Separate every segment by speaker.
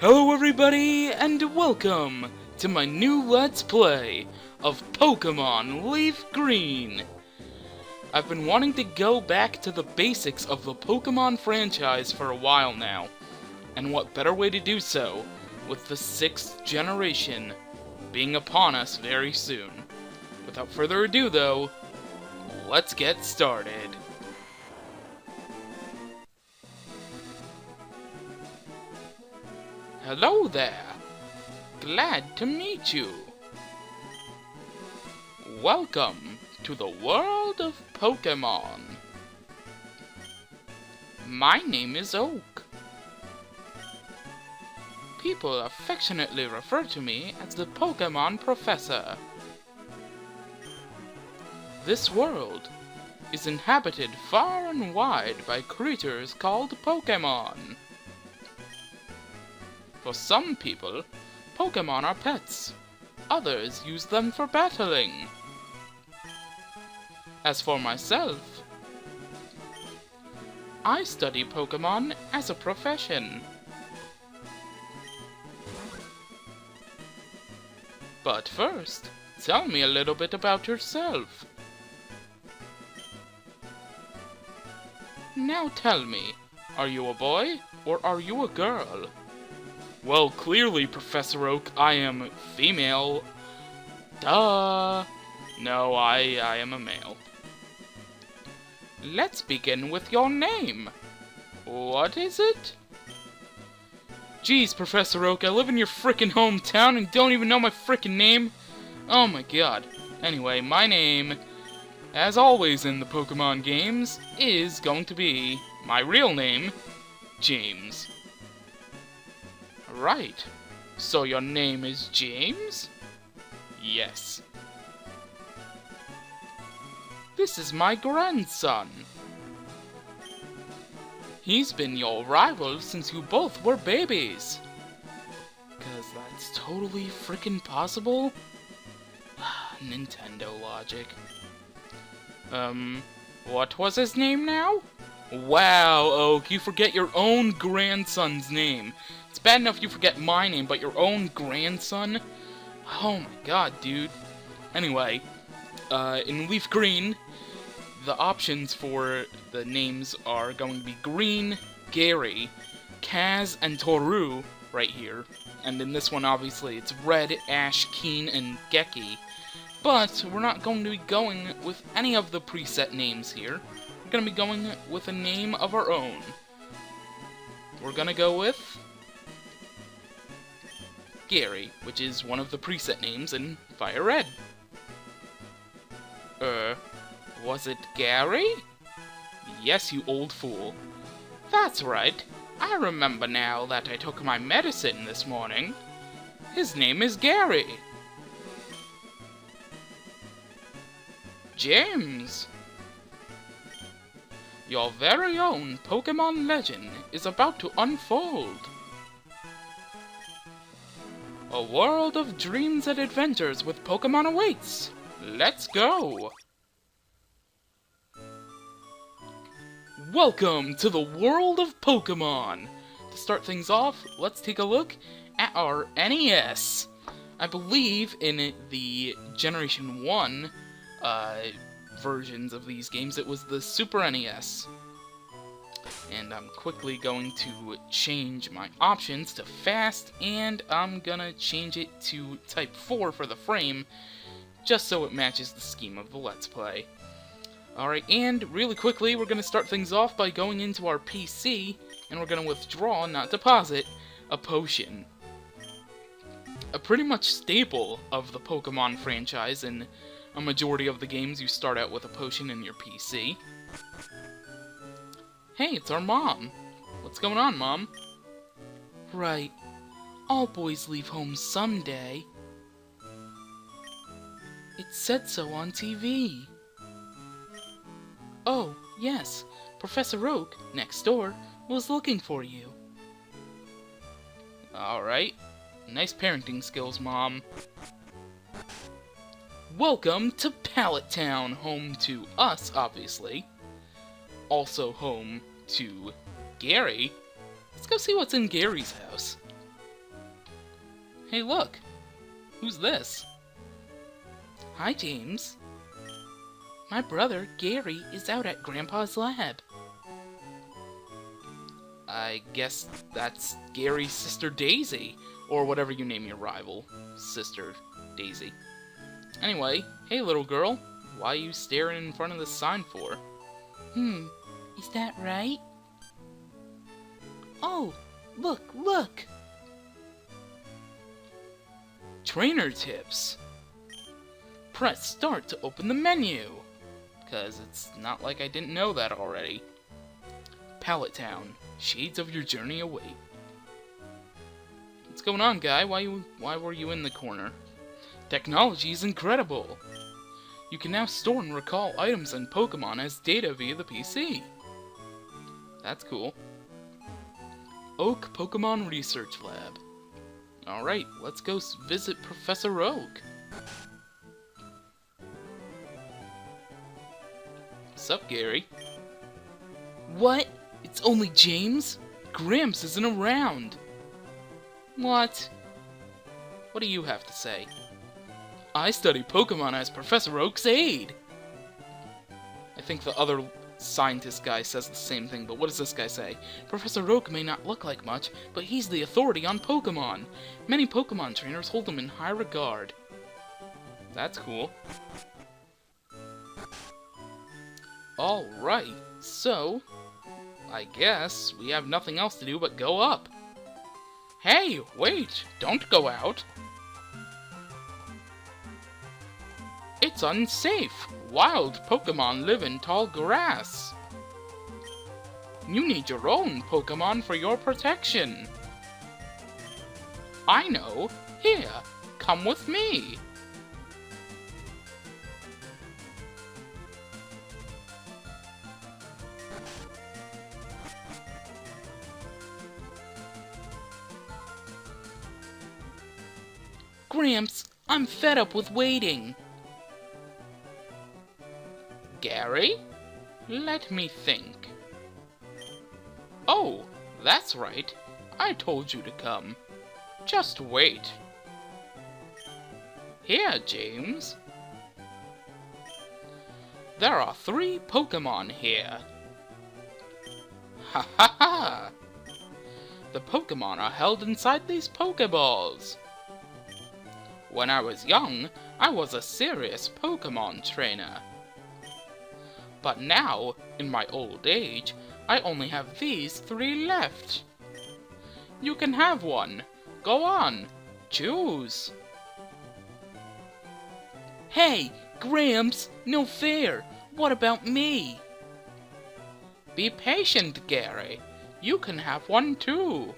Speaker 1: Hello everybody, and welcome to my new Let's Play of Pokémon LeafGreen. I've been wanting to go back to the basics of the Pokémon franchise for a while now, and what better way to do so with the 6th generation being upon us very soon. Without further ado though, let's get started. Hello there! Glad to meet you! Welcome to the world of Pokémon! My name is Oak. People affectionately refer to me as the Pokémon Professor. This world is inhabited far and wide by creatures called Pokémon. For some people, Pokémon are pets. Others use them for battling. As for myself, I study Pokémon as a profession. But first, tell me a little bit about yourself. Now tell me, are you a boy or are you a girl? Well, clearly, Professor Oak, I am female. Duh! No, I am a male. Let's begin with your name. What is it? Jeez, Professor Oak, I live in your frickin' hometown and don't even know my frickin' name? Oh my god. Anyway, my name, as always in the Pokemon games, is going to be my real name, James. Right. So your name is James? Yes. This is my grandson. He's been your rival since you both were babies. 'Cause that's totally frickin' possible? Nintendo logic. What was his name now? Wow, Oak, you forget your own grandson's name. It's bad enough you forget my name, but your own grandson? Oh my god, dude. Anyway, in LeafGreen, the options for the names are going to be Green, Gary, Kaz, and Toru right here. And in this one, obviously, it's Red, Ash, Keen, and Geki. But we're not going to be going with any of the preset names here. We're going to be going with a name of our own. We're going to go with Gary, which is one of the preset names in Fire Red. Was it Gary? Yes, you old fool. That's right. I remember now that I took my medicine this morning. His name is Gary. James! Your very own Pokemon legend is about to unfold. A world of dreams and adventures with Pokemon awaits! Let's go! Welcome to the world of Pokemon! To start things off, let's take a look at our NES. I believe in the Generation 1 versions of these games, it was the Super NES. And I'm quickly going to change my options to fast, and I'm gonna change it to type 4 for the frame, just so it matches the scheme of the Let's Play. Alright, and really quickly, we're gonna start things off by going into our PC, and we're gonna withdraw, not deposit, a potion. A pretty much staple of the Pokemon franchise. In a majority of the games, you start out with a potion in your PC. Hey, it's our mom. What's going on, Mom? Right. All boys leave home someday. It said so on TV. Oh, yes. Professor Oak, next door, was looking for you. Alright. Nice parenting skills, Mom. Welcome to Pallet Town, home to us, obviously. Also home to Gary. Let's go see what's in Gary's house. Hey look! Who's this? Hi, James. My brother, Gary, is out at Grandpa's lab. I guess that's Gary's sister Daisy, or whatever you name your rival. Sister Daisy. Anyway, hey little girl, why are you staring in front of the sign for? Is that right? Oh, look! Trainer tips! Press start to open the menu! Because it's not like I didn't know that already. Pallet Town. Shades of your journey await. What's going on, guy? Why were you in the corner? Technology is incredible! You can now store and recall items and Pokemon as data via the PC. That's cool. Oak Pokemon Research Lab. Alright, let's go visit Professor Oak. What's up, Gary? What? It's only James? Gramps isn't around. What? What do you have to say? I study Pokemon as Professor Oak's aide. I think the other scientist guy says the same thing, but what does this guy say? Professor Oak may not look like much, but he's the authority on Pokemon. Many Pokemon trainers hold him in high regard. That's cool. Alright, so I guess we have nothing else to do but go up. Hey, wait! Don't go out! It's unsafe! Wild Pokemon live in tall grass! You need your own Pokemon for your protection! I know! Here, come with me! Gramps, I'm fed up with waiting. Gary? Let me think. Oh, that's right. I told you to come. Just wait. Here, James. There are 3 Pokemon here. Ha ha ha! The Pokemon are held inside these Pokeballs. When I was young, I was a serious Pokemon trainer. But now, in my old age, I only have these 3 left. You can have one. Go on. Choose. Hey, Gramps, no fair. What about me? Be patient, Gary. You can have one too.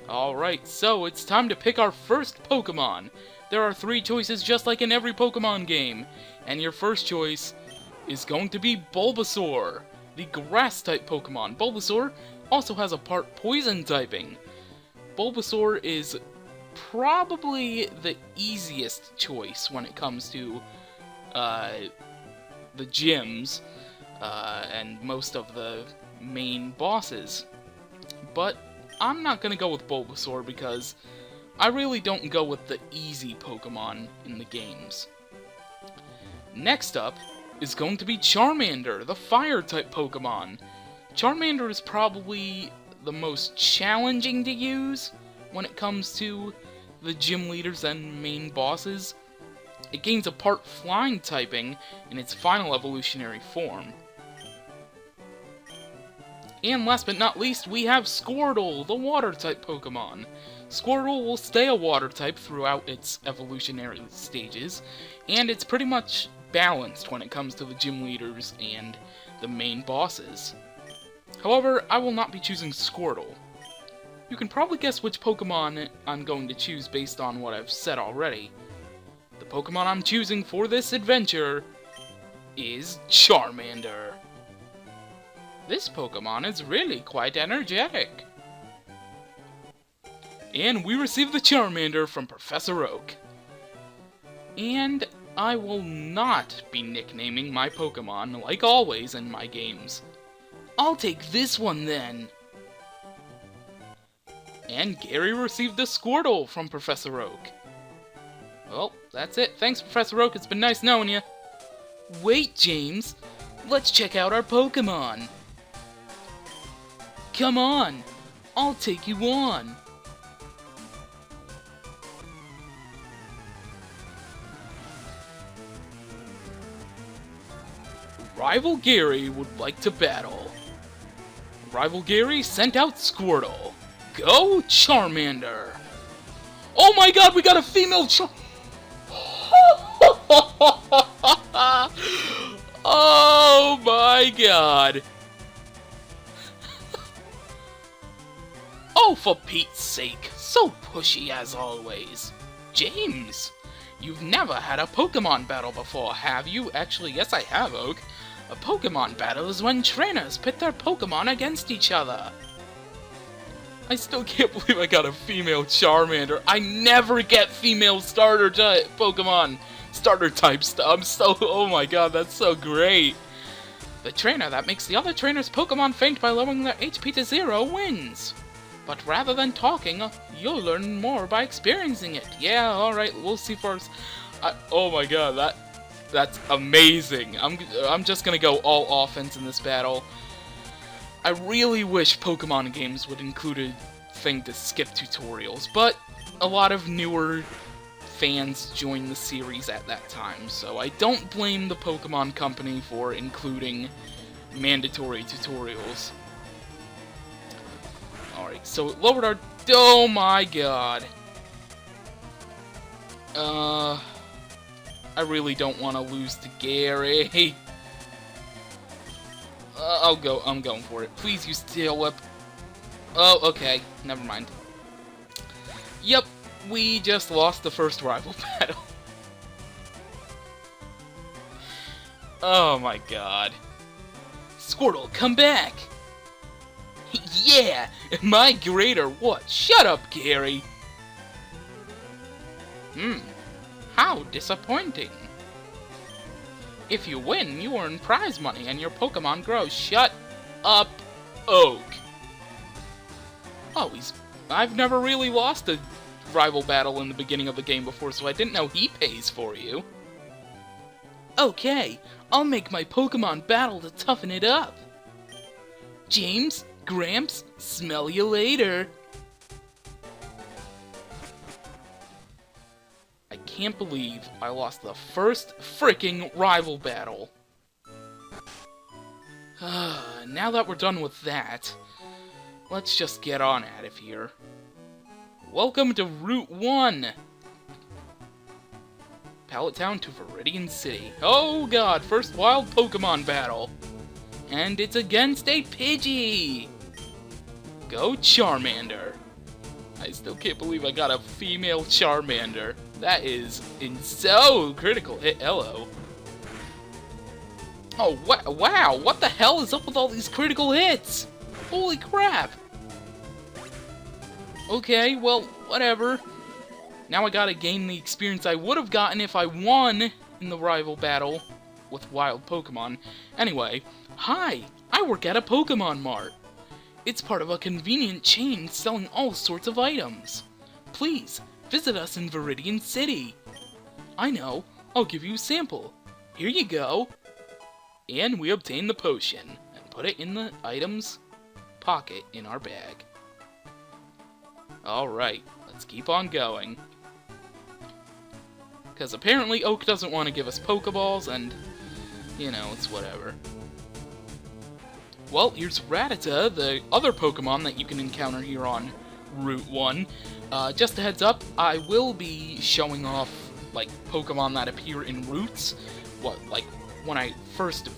Speaker 1: Alright, so it's time to pick our first Pokemon. There are 3 choices just like in every Pokemon game. And your first choice is going to be Bulbasaur, the Grass-type Pokemon. Bulbasaur also has a part Poison typing. Bulbasaur is probably the easiest choice when it comes to the gyms and most of the main bosses. But I'm not gonna go with Bulbasaur because I really don't go with the easy Pokemon in the games. Next up is going to be Charmander, the Fire-type Pokemon. Charmander is probably the most challenging to use when it comes to the gym leaders and main bosses. It gains a part Flying typing in its final evolutionary form. And last but not least, we have Squirtle, the Water-type Pokemon. Squirtle will stay a Water-type throughout its evolutionary stages, and it's pretty much balanced when it comes to the gym leaders and the main bosses. However, I will not be choosing Squirtle. You can probably guess which Pokemon I'm going to choose based on what I've said already. The Pokemon I'm choosing for this adventure is Charmander. This Pokemon is really quite energetic. And we receive the Charmander from Professor Oak. And I will not be nicknaming my Pokemon like always in my games. I'll take this one then. And Gary received a Squirtle from Professor Oak. Well, that's it. Thanks, Professor Oak. It's been nice knowing you. Wait, James. Let's check out our Pokemon. Come on. I'll take you on. Rival Gary would like to battle. Rival Gary sent out Squirtle. Go Charmander. Oh my god, we got a female Oh my god. Oh, for Pete's sake. So pushy as always. James, you've never had a Pokemon battle before, have you? Actually, yes I have, Oak. A Pokemon battle is when trainers pit their Pokemon against each other. I still can't believe I got a female Charmander. I never get female starter Pokemon starter types. I'm so... Oh my god, that's so great. The trainer that makes the other trainer's Pokemon faint by lowering their HP to 0 wins. But rather than talking, you'll learn more by experiencing it. Yeah, alright, we'll see first. Oh my god, that's amazing. I'm just gonna go all offense in this battle. I really wish Pokemon games would include a thing to skip tutorials, but a lot of newer fans joined the series at that time, so I don't blame the Pokemon Company for including mandatory tutorials. Alright, so it lowered our... Oh my god. I really don't want to lose to Gary. I'm going for it. Please use Tail Whip. Oh, okay. Never mind. Yep, we just lost the first rival battle. Oh my god. Squirtle, come back! Yeah! Am I great or what? Shut up, Gary! How disappointing. If you win, you earn prize money and your Pokemon grows. Shut up, Oak. Oh, I've never really lost a rival battle in the beginning of the game before, so I didn't know he pays for you. Okay, I'll make my Pokemon battle to toughen it up. James, Gramps, smell you later. I can't believe I lost the first freaking rival battle. Now that we're done with that, let's just get on out of here. Welcome to Route 1! Pallet Town to Viridian City. Oh god, first wild Pokemon battle! And it's against a Pidgey! Go Charmander! I still can't believe I got a female Charmander. That is so critical hit. Hello. Oh, wow! What the hell is up with all these critical hits? Holy crap! Okay, well, whatever. Now I gotta gain the experience I would have gotten if I won in the rival battle with wild Pokemon. Anyway, hi! I work at a Pokemon Mart. It's part of a convenient chain selling all sorts of items. Please, visit us in Viridian City. I know, I'll give you a sample. Here you go. And we obtain the potion, and put it in the item's pocket in our bag. Alright, let's keep on going. Because apparently Oak doesn't want to give us Pokeballs, and, you know, it's whatever. Well, here's Rattata, the other Pokemon that you can encounter here on Route 1. Just a heads up, I will be showing off, like, Pokemon that appear in routes. Like, when I first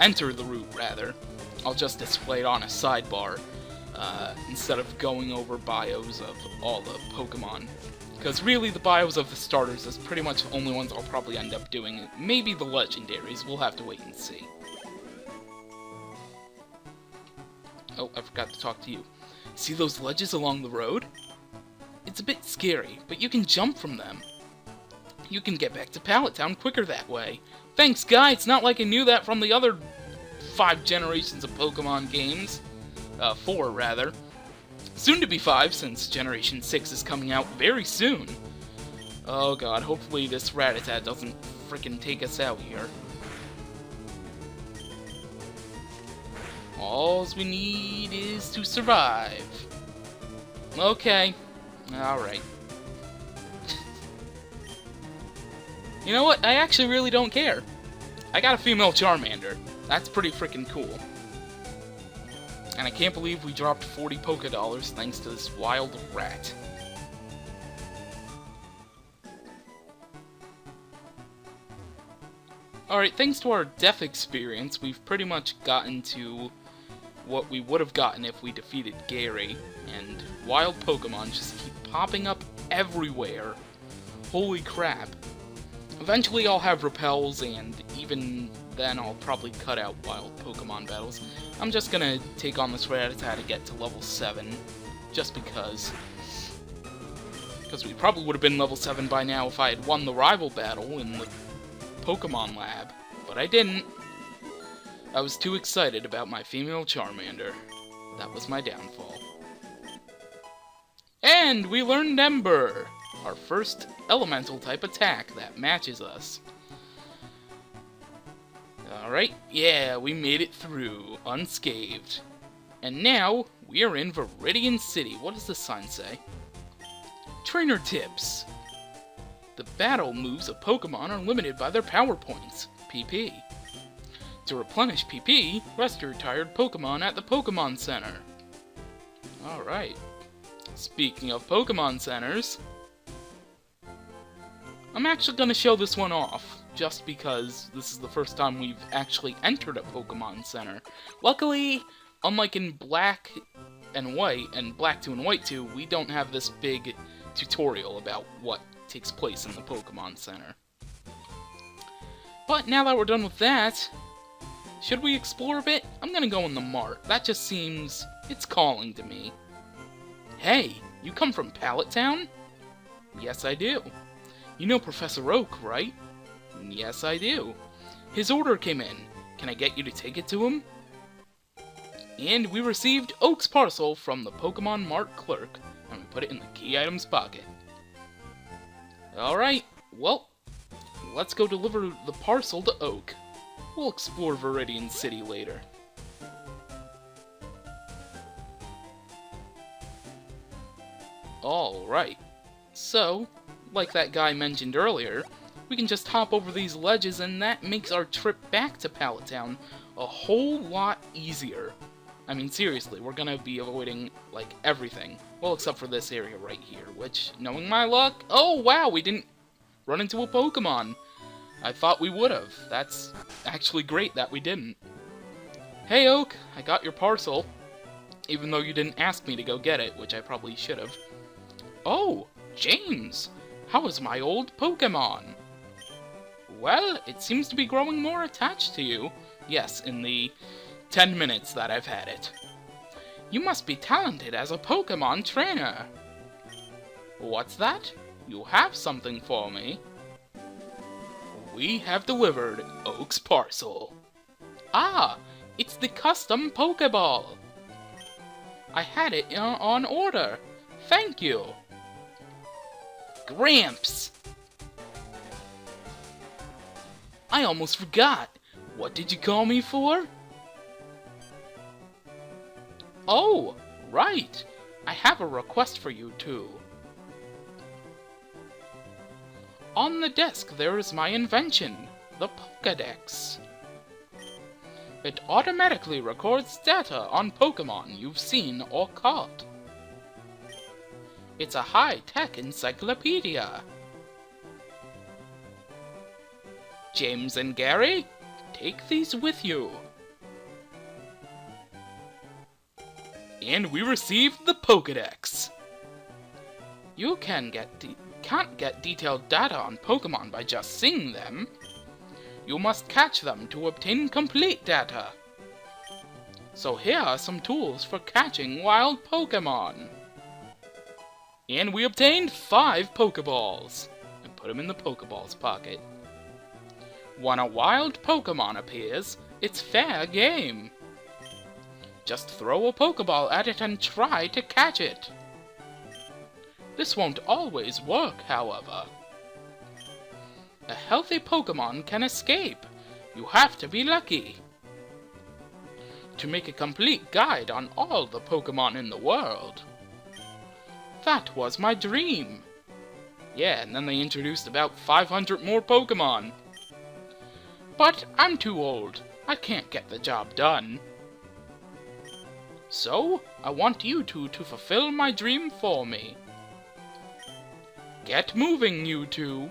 Speaker 1: enter the route, rather. I'll just display it on a sidebar, instead of going over bios of all the Pokemon. Because really, the bios of the starters is pretty much the only ones I'll probably end up doing. Maybe the legendaries, we'll have to wait and see. Oh, I forgot to talk to you. See those ledges along the road? It's a bit scary, but you can jump from them. You can get back to Pallet Town quicker that way. Thanks, guy! It's not like I knew that from the other 5 generations of Pokemon games. 4, rather. Soon to be 5, since Generation 6 is coming out very soon. Oh god, hopefully this Rattata doesn't frickin' take us out here. All we need is to survive. Okay. Alright. You know what? I actually really don't care. I got a female Charmander. That's pretty freaking cool. And I can't believe we dropped 40 Pokédollars thanks to this wild rat. Alright, thanks to our death experience, we've pretty much gotten to what we would have gotten if we defeated Gary. And wild Pokemon just keep popping up everywhere. Holy crap. Eventually I'll have repels, and even then I'll probably cut out wild Pokemon battles. I'm just gonna take on this Rattata to get to level 7, just because. Because we probably would have been level 7 by now if I had won the rival battle in the Pokemon Lab, but I didn't. I was too excited about my female Charmander. That was my downfall. And we learned Ember! Our first elemental type attack that matches us. Alright, yeah, we made it through, unscathed. And now, we are in Viridian City. What does the sign say? Trainer tips! The battle moves of Pokemon are limited by their power points, PP. To replenish PP, rest your tired Pokemon at the Pokemon Center. Alright. Speaking of Pokemon Centers, I'm actually going to show this one off, just because this is the first time we've actually entered a Pokemon Center. Luckily, unlike in Black and White, and Black 2 and White 2, we don't have this big tutorial about what takes place in the Pokemon Center. But now that we're done with that, should we explore a bit? I'm gonna go in the mart. That just seems... it's calling to me. Hey, you come from Pallet Town? Yes, I do. You know Professor Oak, right? Yes, I do. His order came in. Can I get you to take it to him? And we received Oak's parcel from the Pokemon Mart clerk, and we put it in the key items pocket. Alright, well, let's go deliver the parcel to Oak. We'll explore Viridian City later. Alright, so, like that guy mentioned earlier, we can just hop over these ledges, and that makes our trip back to Pallet Town a whole lot easier. I mean, seriously, we're gonna be avoiding, like, everything. Well, except for this area right here, which, knowing my luck... oh, wow, we didn't run into a Pokemon. I thought we would've. That's actually great that we didn't. Hey, Oak, I got your parcel. Even though you didn't ask me to go get it, which I probably should've. Oh, James! How is my old Pokemon? Well, it seems to be growing more attached to you. Yes, in the 10 minutes that I've had it. You must be talented as a Pokemon trainer. What's that? You have something for me. We have delivered Oak's parcel. Ah, it's the custom Pokeball. I had it on order. Thank you. Gramps! I almost forgot. What did you call me for? Oh, right. I have a request for you, too. On the desk there is my invention, the Pokedex. It automatically records data on Pokemon you've seen or caught. It's a high-tech encyclopedia. James and Gary, take these with you. And we received the Pokedex. You can't get detailed data on Pokemon by just seeing them. You must catch them to obtain complete data. So here are some tools for catching wild Pokemon. And we obtained 5 Pokeballs, and put them in the Pokeballs pocket. When a wild Pokemon appears, it's fair game. Just throw a Pokeball at it and try to catch it. This won't always work, however. A healthy Pokemon can escape. You have to be lucky. To make a complete guide on all the Pokemon in the world. That was my dream. Yeah, and then they introduced about 500 more Pokemon. But I'm too old. I can't get the job done. So, I want you two to fulfill my dream for me. Get moving, you two.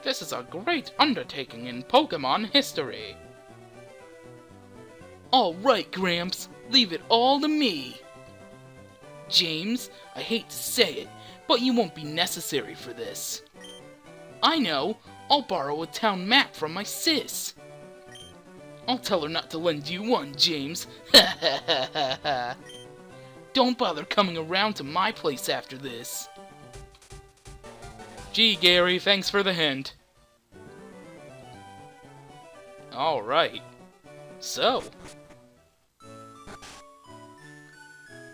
Speaker 1: This is a great undertaking in Pokemon history. Alright, Gramps, leave it all to me. James, I hate to say it, but you won't be necessary for this. I know, I'll borrow a town map from my sis. I'll tell her not to lend you one, James. Ha ha ha ha ha. Don't bother coming around to my place after this. Gee, Gary, thanks for the hint. Alright. So.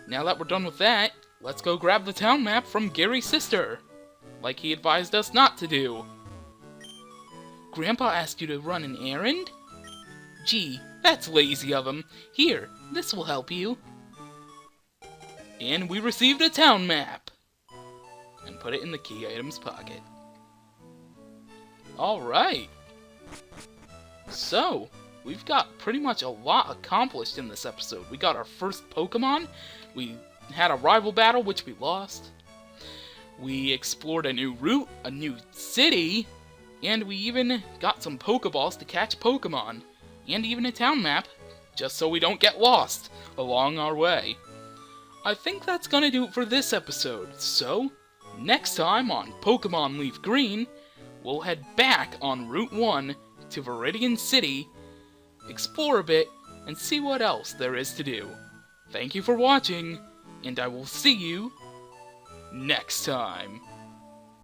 Speaker 1: Now that we're done with that, let's go grab the town map from Gary's sister. Like he advised us not to do. Grandpa asked you to run an errand? Gee, that's lazy of him. Here, this will help you. And we received a town map. And put it in the key items pocket. Alright. So, we've got pretty much a lot accomplished in this episode. We got our first Pokemon. We had a rival battle, which we lost. We explored a new route, a new city. And we even got some Pokeballs to catch Pokemon. And even a town map, just so we don't get lost along our way. I think that's gonna do it for this episode, so next time on Pokémon LeafGreen, we'll head back on Route 1 to Viridian City, explore a bit, and see what else there is to do. Thank you for watching, and I will see you next time.